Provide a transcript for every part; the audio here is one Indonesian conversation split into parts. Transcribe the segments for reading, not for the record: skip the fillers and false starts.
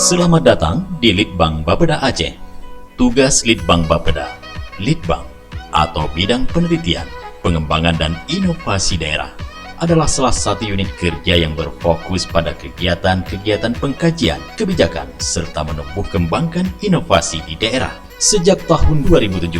Selamat datang di Litbang Bapeda Aceh. Tugas Litbang Bapeda, Litbang atau Bidang Penelitian, Pengembangan dan Inovasi Daerah adalah salah satu unit kerja yang berfokus pada kegiatan-kegiatan pengkajian, kebijakan, serta menumbuh kembangkan inovasi di daerah. Sejak tahun 2017,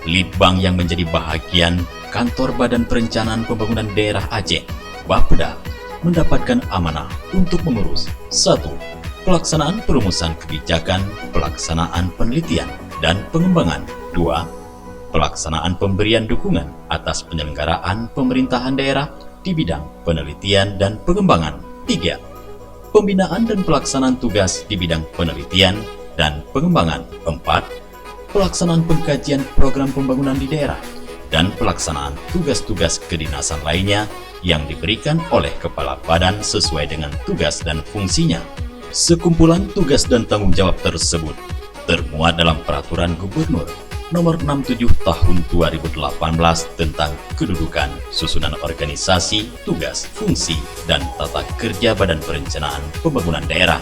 Litbang yang menjadi bahagian Kantor Badan Perencanaan Pembangunan Daerah Aceh, Bapeda, mendapatkan amanah untuk mengurus 1. Pelaksanaan perumusan kebijakan, pelaksanaan penelitian dan pengembangan. 2. Pelaksanaan pemberian dukungan atas penyelenggaraan pemerintahan daerah di bidang penelitian dan pengembangan. 3. Pembinaan dan pelaksanaan tugas di bidang penelitian dan pengembangan. 4. Pelaksanaan pengkajian program pembangunan di daerah dan pelaksanaan tugas-tugas kedinasan lainnya yang diberikan oleh Kepala Badan sesuai dengan tugas dan fungsinya. Sekumpulan tugas dan tanggung jawab tersebut termuat dalam Peraturan Gubernur Nomor 67 Tahun 2018 tentang kedudukan, susunan organisasi, tugas, fungsi, dan tata kerja Badan Perencanaan Pembangunan Daerah.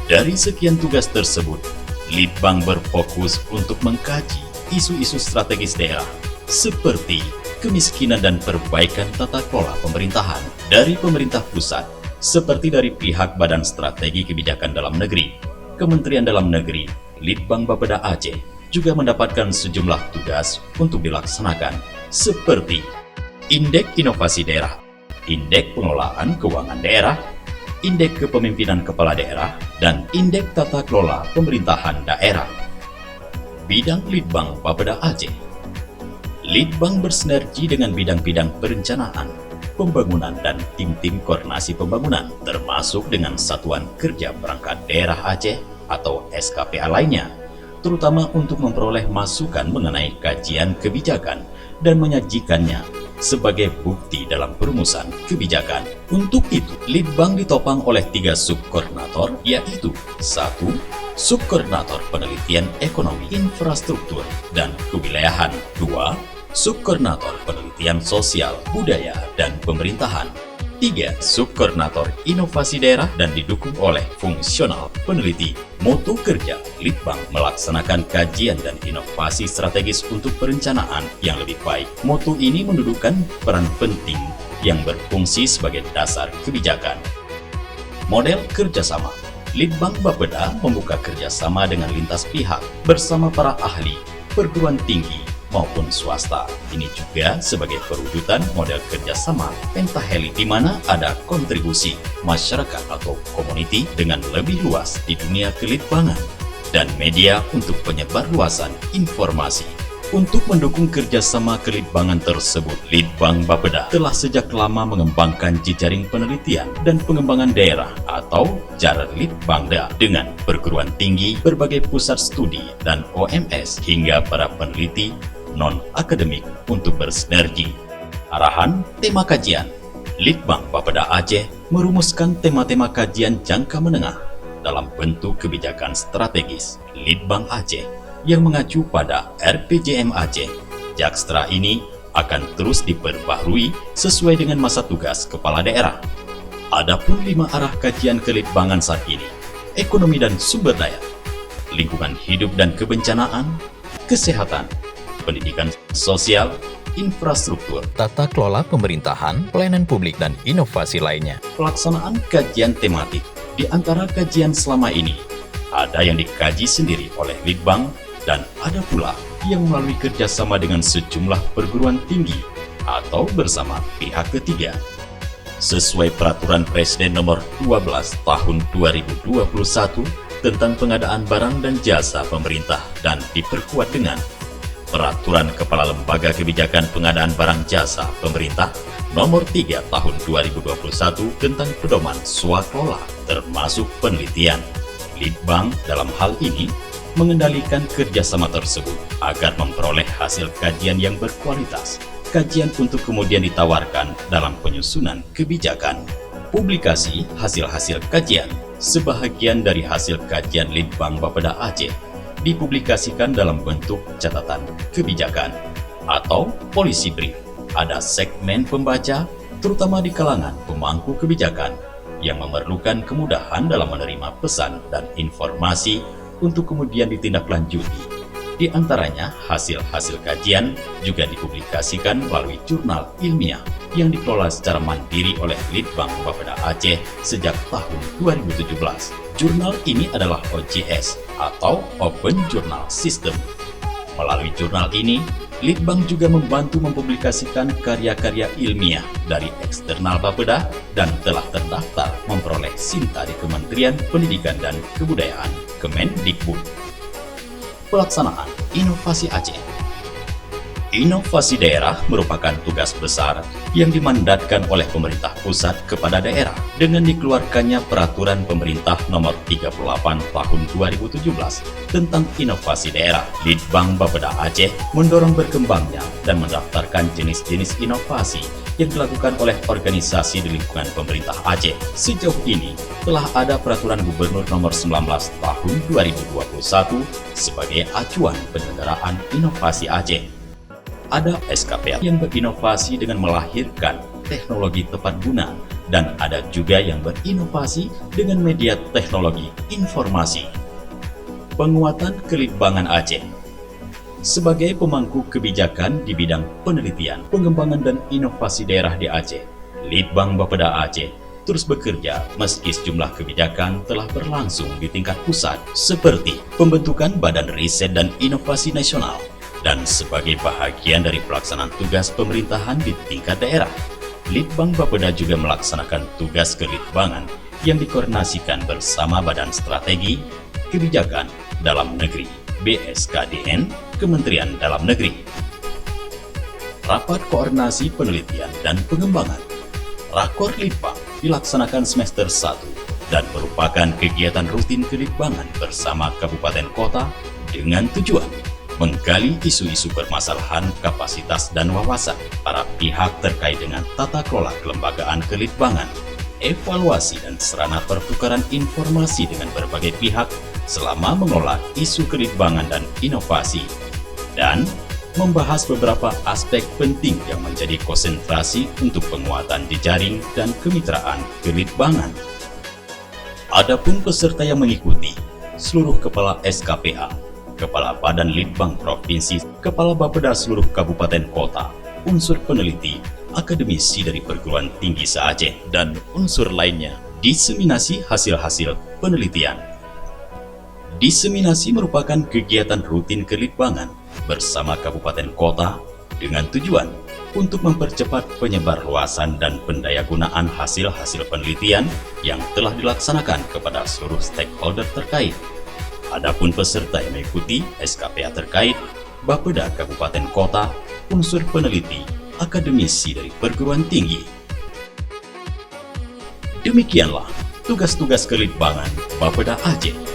Dari sekian tugas tersebut, Litbang berfokus untuk mengkaji isu-isu strategis daerah seperti kemiskinan dan perbaikan tata kelola pemerintahan dari pemerintah pusat, seperti dari pihak Badan Strategi Kebijakan Dalam Negeri, Kementerian Dalam Negeri. Litbang Bapeda Aceh juga mendapatkan sejumlah tugas untuk dilaksanakan, seperti Indeks Inovasi Daerah, Indeks Pengelolaan Keuangan Daerah, Indeks Kepemimpinan Kepala Daerah, dan Indeks Tata Kelola Pemerintahan Daerah. Bidang Litbang Bapeda Aceh. Litbang bersinergi dengan bidang-bidang perencanaan, pembangunan, dan tim-tim koordinasi pembangunan, termasuk dengan Satuan Kerja Perangkat Daerah Aceh atau SKPA lainnya, terutama untuk memperoleh masukan mengenai kajian kebijakan dan menyajikannya sebagai bukti dalam perumusan kebijakan. Untuk itu, Litbang ditopang oleh 3 subkoordinator, yaitu 1. Subkoordinator Penelitian Ekonomi, Infrastruktur, dan Kewilayahan. 2. Subkoordinator Penelitian Sosial, Budaya, dan Pemerintahan. 3. Subkoordinator Inovasi Daerah dan didukung oleh fungsional peneliti. Moto kerja Litbang melaksanakan kajian dan inovasi strategis untuk perencanaan yang lebih baik. Moto ini mendudukan peran penting yang berfungsi sebagai dasar kebijakan. Model kerjasama. Litbang Bapeda membuka kerjasama dengan lintas pihak bersama para ahli, perguruan tinggi, maupun swasta. Ini juga sebagai perwujudan model kerjasama pentahelix di mana ada kontribusi masyarakat atau community dengan lebih luas di dunia kelitbangan dan media untuk penyebarluasan informasi. Untuk mendukung kerjasama kelitbangan tersebut, Litbang Bapeda telah sejak lama mengembangkan jejaring penelitian dan pengembangan daerah atau Jarlitbangda dengan perguruan tinggi, berbagai pusat studi, dan OMS hingga para peneliti non-akademik untuk bersinergi. Arahan tema kajian. Litbang Bapeda Aceh merumuskan tema-tema kajian jangka menengah dalam bentuk kebijakan strategis Litbang Aceh yang mengacu pada RPJM Aceh. Jakstra ini akan terus diperbaharui sesuai dengan masa tugas kepala daerah. Adapun 5 arah kajian kelitbangan saat ini: ekonomi dan sumber daya, lingkungan hidup dan kebencanaan, kesehatan, pendidikan sosial, infrastruktur, tata kelola pemerintahan, pelayanan publik, dan inovasi lainnya. Pelaksanaan kajian tematik. Di antara kajian selama ini, ada yang dikaji sendiri oleh Litbang dan ada pula yang melalui kerjasama dengan sejumlah perguruan tinggi atau bersama pihak ketiga. Sesuai Peraturan Presiden Nomor 12 Tahun 2021 tentang pengadaan barang dan jasa pemerintah dan diperkuat dengan Peraturan Kepala Lembaga Kebijakan Pengadaan Barang Jasa Pemerintah Nomor 3 Tahun 2021 tentang pedoman swaklola termasuk penelitian. Litbang dalam hal ini mengendalikan kerjasama tersebut agar memperoleh hasil kajian yang berkualitas. Kajian untuk kemudian ditawarkan dalam penyusunan kebijakan. Publikasi hasil-hasil kajian. Sebahagian dari hasil kajian Litbang Bapeda Aceh dipublikasikan dalam bentuk catatan kebijakan atau policy brief. Ada segmen pembaca, terutama di kalangan pemangku kebijakan, yang memerlukan kemudahan dalam menerima pesan dan informasi untuk kemudian ditindaklanjuti. Di antaranya, hasil-hasil kajian juga dipublikasikan melalui jurnal ilmiah yang dikelola secara mandiri oleh Litbang Bapeda Aceh sejak tahun 2017. Jurnal ini adalah OJS atau Open Journal System. Melalui jurnal ini, Litbang juga membantu mempublikasikan karya-karya ilmiah dari eksternal Bapeda dan telah terdaftar memperoleh SIM dari Kementerian Pendidikan dan Kebudayaan Kemendikbud. Pelaksanaan Inovasi Aceh. Inovasi daerah merupakan tugas besar yang dimandatkan oleh pemerintah pusat kepada daerah dengan dikeluarkannya Peraturan Pemerintah Nomor 38 Tahun 2017 tentang inovasi daerah. Litbang Bapeda Aceh mendorong berkembangnya dan mendaftarkan jenis-jenis inovasi yang dilakukan oleh organisasi di lingkungan pemerintah Aceh. Sejauh ini telah ada Peraturan Gubernur Nomor 19 Tahun 2021 sebagai acuan penyelenggaraan inovasi Aceh. Ada SKPA yang berinovasi dengan melahirkan teknologi tepat guna, dan ada juga yang berinovasi dengan media teknologi informasi. Penguatan Kelitbangan Aceh. Sebagai pemangku kebijakan di bidang penelitian, pengembangan dan inovasi daerah di Aceh, Litbang Bapeda Aceh terus bekerja meski sejumlah kebijakan telah berlangsung di tingkat pusat seperti pembentukan Badan Riset dan Inovasi Nasional, dan sebagai bahagian dari pelaksanaan tugas pemerintahan di tingkat daerah, Litbang Bapeda juga melaksanakan tugas kelitbangan yang dikoordinasikan bersama Badan Strategi Kebijakan Dalam Negeri (BSKDN) Kementerian Dalam Negeri. Rapat Koordinasi Penelitian dan Pengembangan Rakor Litbang dilaksanakan semester 1 dan merupakan kegiatan rutin kelitbangan bersama kabupaten kota dengan tujuan menggali isu-isu permasalahan kapasitas dan wawasan para pihak terkait dengan tata kelola kelembagaan kelitbangan, evaluasi dan sarana pertukaran informasi dengan berbagai pihak selama mengelola isu kelitbangan dan inovasi, dan membahas beberapa aspek penting yang menjadi konsentrasi untuk penguatan jejaring dan kemitraan kelitbangan. Adapun peserta yang mengikuti, seluruh kepala SKPA, Kepala Badan Litbang Provinsi, Kepala Bapeda seluruh kabupaten kota, unsur peneliti, akademisi dari perguruan tinggi se-Aceh, dan unsur lainnya. Diseminasi hasil-hasil penelitian. Diseminasi merupakan kegiatan rutin kelitbangan bersama kabupaten kota dengan tujuan untuk mempercepat penyebarluasan dan pendayagunaan hasil-hasil penelitian yang telah dilaksanakan kepada seluruh stakeholder terkait. Adapun peserta yang mengikuti SKPA terkait, Bapeda Kabupaten Kota, unsur peneliti, akademisi dari perguruan tinggi. Demikianlah tugas-tugas kelitbangan Bapeda Aceh.